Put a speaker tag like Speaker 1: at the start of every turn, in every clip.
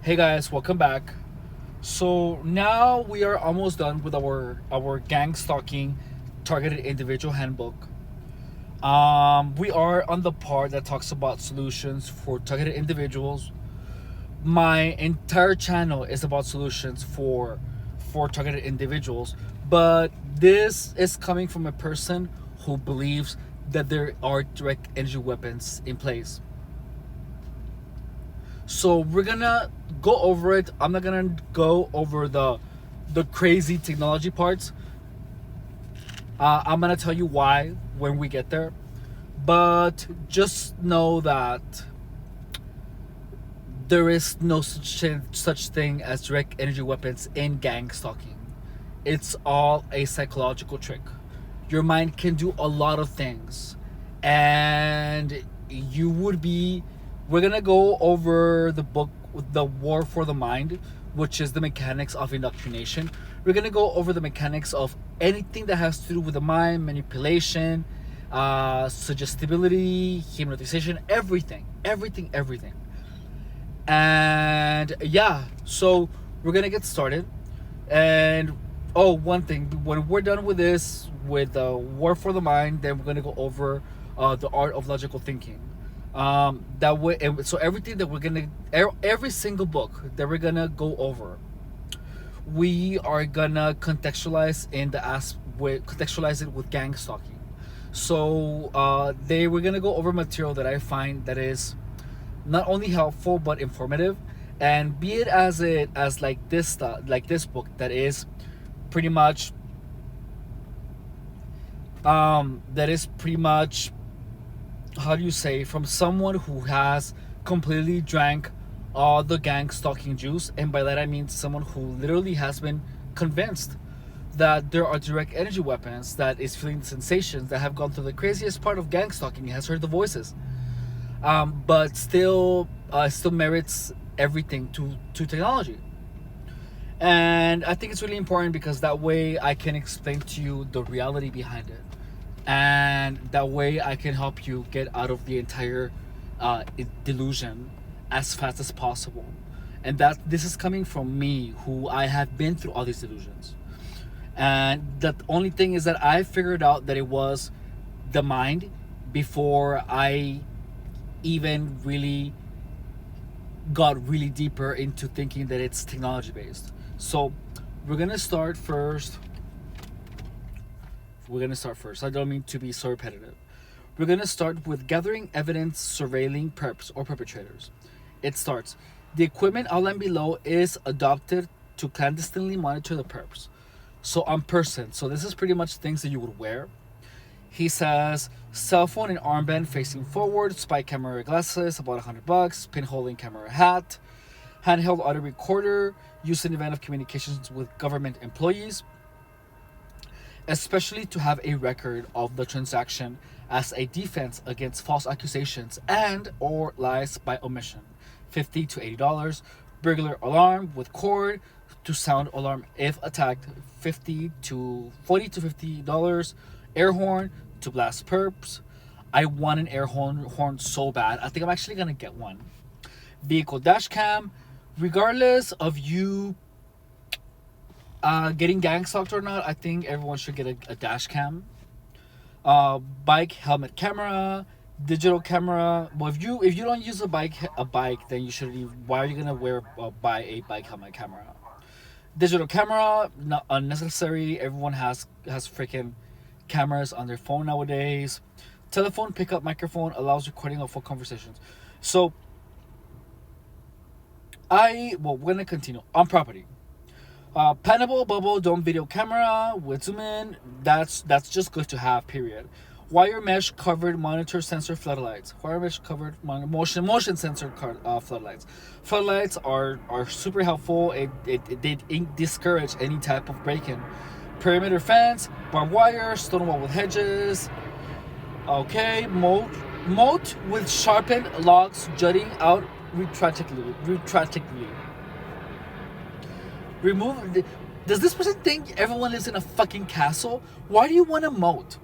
Speaker 1: Hey guys, welcome back. So now we are almost done with our gang stalking targeted individual handbook. We are on the part that talks about solutions for targeted individuals. My entire channel is about solutions for targeted individuals, but this is coming from a person who believes that there are direct energy weapons in place. So we're gonna go over it. I'm not gonna go over the crazy technology parts. I'm gonna tell you why when we get there. But just know that there is no such thing as direct energy weapons in gang stalking. It's all a psychological trick. Your mind can do a lot of things, and you would be. We're gonna go over the book, The War for the Mind, which is the mechanics of indoctrination. We're gonna go over the mechanics of anything that has to do with the mind, manipulation, suggestibility, hypnotization, everything. And yeah, so we're gonna get started. And oh, one thing, when we're done with this, with the War for the Mind, then we're gonna go over the art of logical thinking. That way, and so everything that we're gonna, every single book that we're gonna go over, we are gonna contextualize in the contextualize it with gang stalking. So we're gonna go over material that I find that is not only helpful but informative, and be it as like this stuff, like this book that is pretty much that is pretty much, how do you say, from someone who has completely drank all the gang stalking juice. And by that I mean someone who literally has been convinced that there are direct energy weapons, that is feeling the sensations, that have gone through the craziest part of gang stalking, has heard the voices, but still merits everything to technology. And I think it's really important because that way I can explain to you the reality behind it, and that way I can help you get out of the entire delusion as fast as possible. And that this is coming from me, who I have been through all these delusions. And the only thing is that I figured out that it was the mind before I even really got really deeper into thinking that it's technology based. So we're gonna start first. I don't mean to be so repetitive. We're gonna start with gathering evidence, surveilling perps or perpetrators. It starts. The equipment outlined below is adopted to clandestinely monitor the perps. So on person. So this is pretty much things that you would wear. He says cell phone and armband facing forward, spy camera glasses, about $100, pinhole camera hat, handheld audio recorder, used in the event of communications with government employees, especially to have a record of the transaction as a defense against false accusations and or lies by omission. $50 to $80. Burglar alarm with cord to sound alarm if attacked. $40 to $50. Air horn to blast perps. I want an air horn so bad. I think I'm actually gonna get one. Vehicle dash cam. Regardless of you getting gang stalked or not, I think everyone should get a dash cam. Bike helmet camera, digital camera. Well, if you don't use a bike, then you should. Why are you gonna buy a bike helmet camera? Digital camera, not unnecessary. Everyone has freaking cameras on their phone nowadays. Telephone pickup microphone allows recording of full conversations. So we're gonna continue on property. Panable bubble dome video camera with zoom in. That's just good to have. Period. Wire mesh covered monitor sensor floodlights. Wire mesh covered motion sensor floodlights. Floodlights are super helpful. They discourage any type of break-in. Perimeter fence, barbed wire, stone wall with hedges. Okay, moat with sharpened logs jutting out retractably. Does this person think everyone lives in a fucking castle? Why do you want a moat?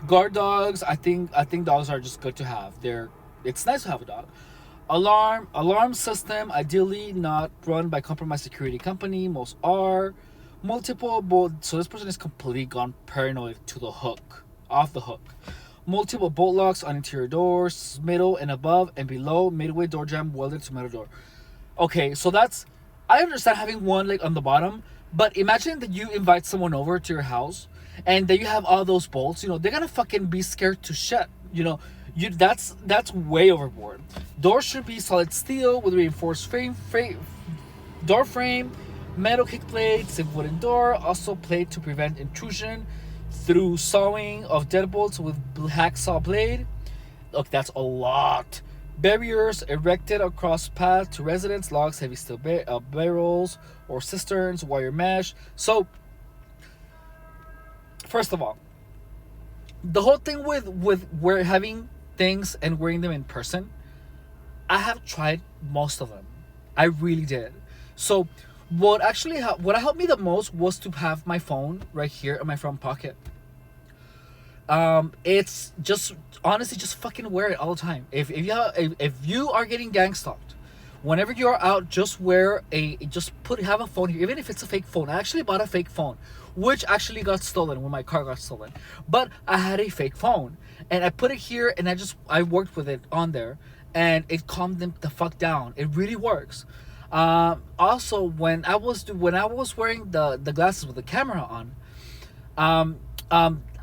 Speaker 1: Guard dogs, I think dogs are just good to have. It's nice to have a dog. Alarm system, ideally not run by compromised security company. Most are. Multiple bolt. So this person is completely gone paranoid to the hook, off the hook. Multiple bolt locks on interior doors, middle and above and below. Midway door jamb welded to metal door. Okay, so that's. I understand having one like on the bottom, but imagine that you invite someone over to your house, and that you have all those bolts. You know they're gonna fucking be scared to shit. You know, that's way overboard. Doors should be solid steel with reinforced door frame, metal kick plates, and wooden door. Also plate to prevent intrusion through sawing of deadbolts with hacksaw blade. Look, that's a lot. Barriers erected across path to residence, logs, heavy steel barrels or cisterns, wire mesh. So, first of all, the whole thing with we're having things and wearing them in person, I have tried most of them. I really did. So, what helped me the most was to have my phone right here in my front pocket. It's just honestly just fucking wear it all the time. If you are getting gang stalked, whenever you're out, just have a phone here, even if it's a fake phone. I actually bought a fake phone, which actually got stolen when my car got stolen. But I had a fake phone, and I put it here, and I worked with it on there, and it calmed them the fuck down. It really works. Also, when I was wearing the glasses with the camera on,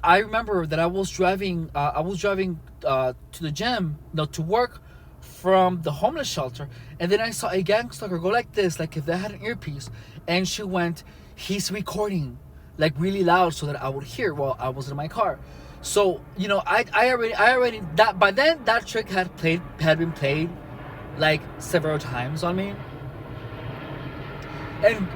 Speaker 1: I remember that I was driving to the gym, no, to work from the homeless shelter, and then I saw a gang stalker go like this, like if they had an earpiece, and she went, "He's recording," like really loud so that I would hear while I was in my car. So you know, I already that by then that trick had been played like several times on me, and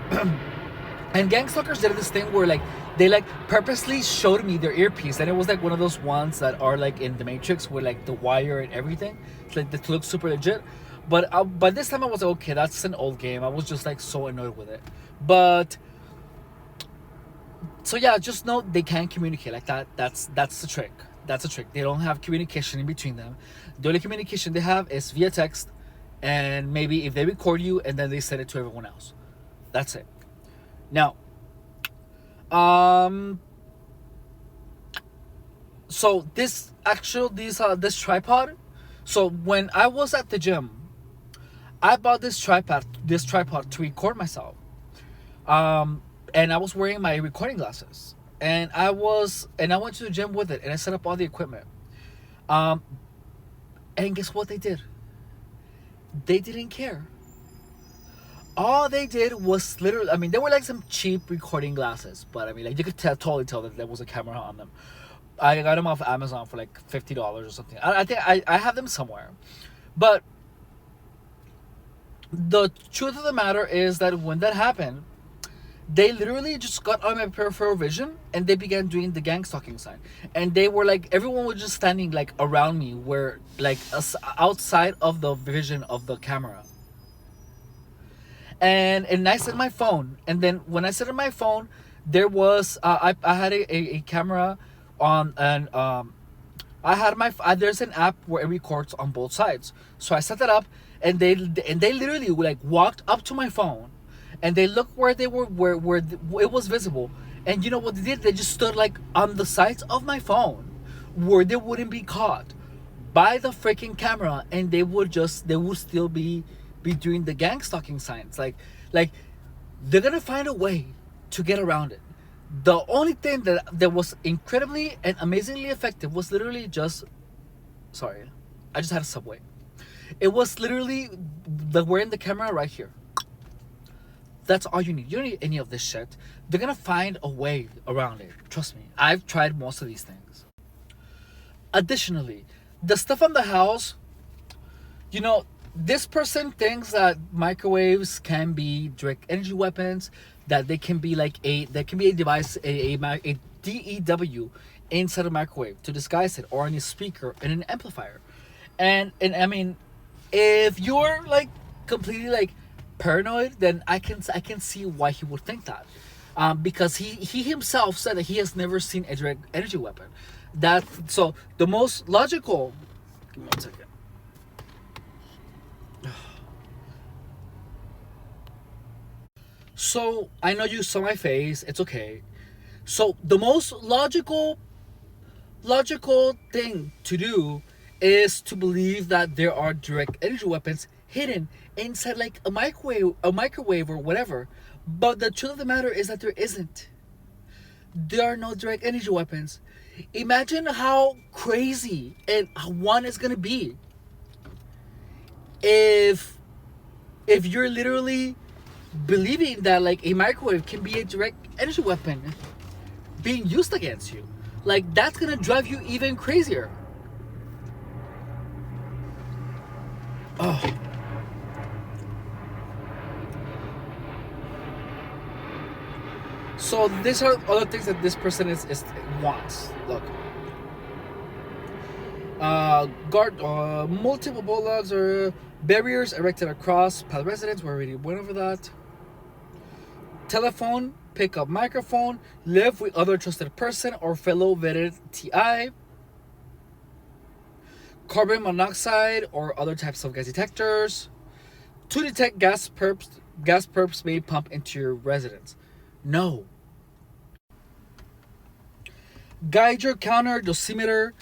Speaker 1: and Gangstalkers did this thing where like they like purposely showed me their earpiece, and it was like one of those ones that are like in the Matrix with like the wire and everything, like that looks super legit. But by this time I was like, okay, that's an old game. I was just like so annoyed with it. But so yeah, just know they can't communicate like that. That's the trick. That's a trick. They don't have communication in between them. The only communication they have is via text, and maybe if they record you and then they send it to everyone else. That's it. Now, so this tripod. So when I was at the gym, I bought this tripod to record myself. And I was wearing my recording glasses, and I went to the gym with it, and I set up all the equipment. And guess what they did? They didn't care. All they did was literally, I mean, they were like some cheap recording glasses, but I mean, like you could totally tell that there was a camera on them. I got them off Amazon for like $50 or something. I think I have them somewhere. But the truth of the matter is that when that happened, they literally just got on my peripheral vision and they began doing the gang stalking sign. And they were like, everyone was just standing like around me, where like outside of the vision of the camera. And I set my phone, and then when I set my phone, there was I had a camera on, and I had there's an app where it records on both sides. So I set that up, and they literally like walked up to my phone, and they looked where they were, where it was visible. And you know what they did? They just stood like on the sides of my phone, where they wouldn't be caught by the freaking camera, and they would still be doing the gang stalking signs. Like they're gonna find a way to get around it. The only thing that was incredibly and amazingly effective was literally just, sorry, I just had a Subway. It was literally wearing the camera right here. That's all you need. You don't need any of this shit. They're gonna find a way around it. Trust me. I've tried most of these things. Additionally, the stuff on the house, you know, this person thinks that microwaves can be direct energy weapons, that they can be like a device, a DEW inside a microwave to disguise it, or on a speaker and an amplifier. And I mean, if you're like completely like paranoid, then I can see why he would think that, because he himself said that he has never seen a direct energy weapon. So the most logical, give me 1 second. So I know you saw my face. It's okay. So the most logical thing to do is to believe that there are direct energy weapons hidden inside like a microwave or whatever. But the truth of the matter is that there isn't. There are no direct energy weapons. Imagine how crazy and one is gonna be if you're literally believing that like a microwave can be a direct energy weapon being used against you. Like that's gonna drive you even crazier. Oh. So these are other things that this person is wants. Look. Guard multiple bulldogs or barriers erected across pal residents. We already went over that. Telephone, pick up microphone, live with other trusted person or fellow vetted TI. Carbon monoxide or other types of gas detectors. To detect gas perps may pump into your residence. No. Geiger counter, dosimeter,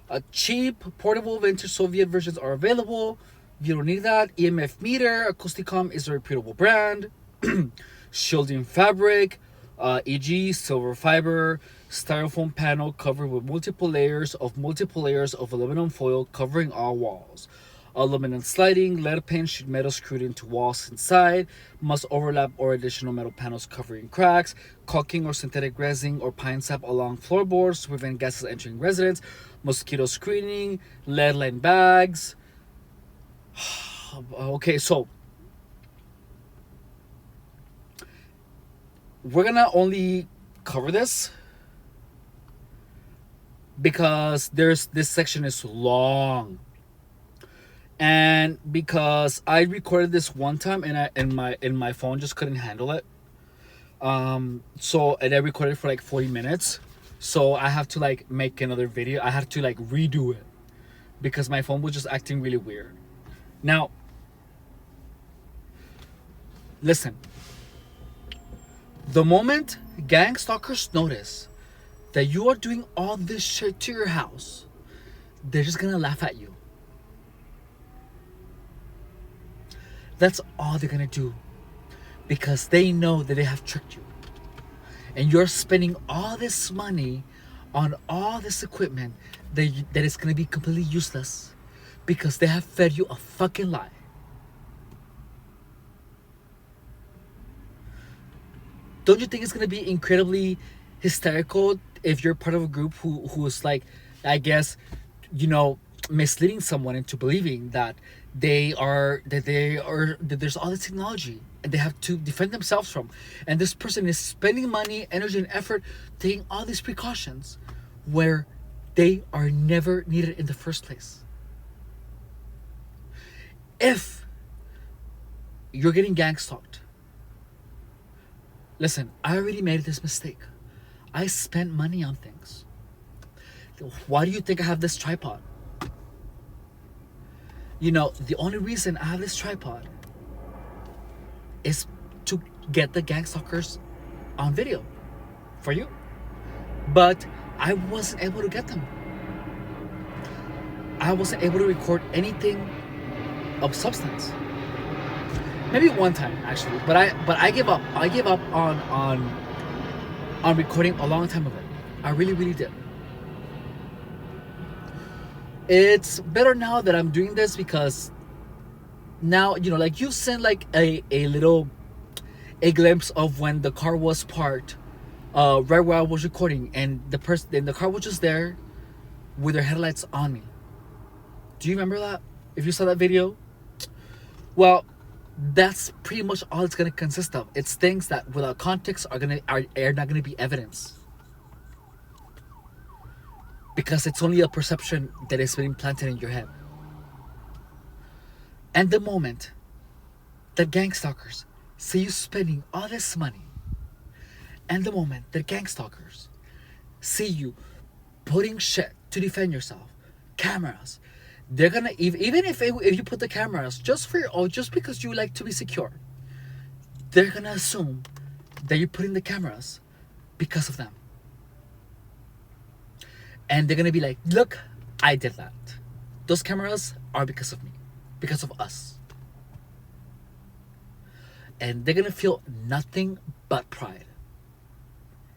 Speaker 1: a cheap portable vintage Soviet versions are available. You don't need that. EMF meter, Acousticom is a reputable brand. Shielding fabric, e.g. silver fiber, styrofoam panel covered with multiple layers of aluminum foil covering all walls. Aluminum sliding, lead paint, sheet metal screwed into walls inside, must overlap or additional metal panels covering cracks, caulking or synthetic resin or pine sap along floorboards to prevent gases entering residence, mosquito screening, lead line bags. Okay, so we're gonna only cover this because this section is long, and because I recorded this one time and my phone just couldn't handle it. So and I recorded for like 40 minutes, so I have to like make another video. I had to like redo it because my phone was just acting really weird. Now listen, the moment gangstalkers notice that you are doing all this shit to your house, they're just gonna laugh at you. That's all they're gonna do, because they know that they have tricked you. And you're spending all this money on all this equipment that is gonna be completely useless because they have fed you a fucking lie. Don't you think it's gonna be incredibly hysterical if you're part of a group who's like, I guess, misleading someone into believing that that there's all this technology and they have to defend themselves from, and this person is spending money, energy, and effort taking all these precautions where they are never needed in the first place. If you're getting gang stalked, listen, I already made this mistake. I spent money on things. Why do you think I have this tripod? The only reason I have this tripod is to get the gangstalkers on video for you. But I wasn't able to get them. I wasn't able to record anything of substance. Maybe one time actually, but I gave up. I gave up on recording a long time ago. I really, really did. It's better now that I'm doing this because now, like you sent like a glimpse of when the car was parked right where I was recording, and the car was just there with their headlights on me. Do you remember that? If you saw that video? Well, that's pretty much all it's gonna consist of. It's things that without context are not gonna be evidence. Because it's only a perception that is being planted in your head. And the moment that gangstalkers see you spending all this money, and the moment that gangstalkers see you putting shit to defend yourself, cameras, they're gonna, even if you put the cameras just because you like to be secure, they're gonna assume that you're putting the cameras because of them. And they're gonna be like, look, I did that. Those cameras are because of me, because of us. And they're gonna feel nothing but pride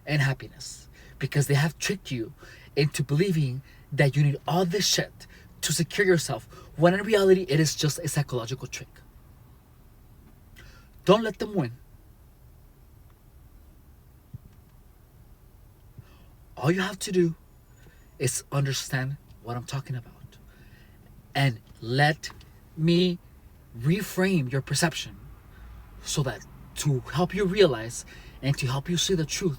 Speaker 1: and happiness because they have tricked you into believing that you need all this shit to secure yourself, when in reality it is just a psychological trick. Don't let them win. All you have to do is understand what I'm talking about. And let me reframe your perception so that to help you realize and to help you see the truth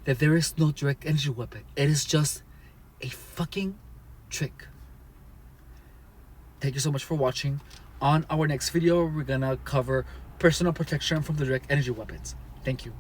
Speaker 1: that there is no direct energy weapon. It is just a fucking trick. Thank you so much for watching. On our next video, we're gonna cover personal protection from the direct energy weapons. Thank you.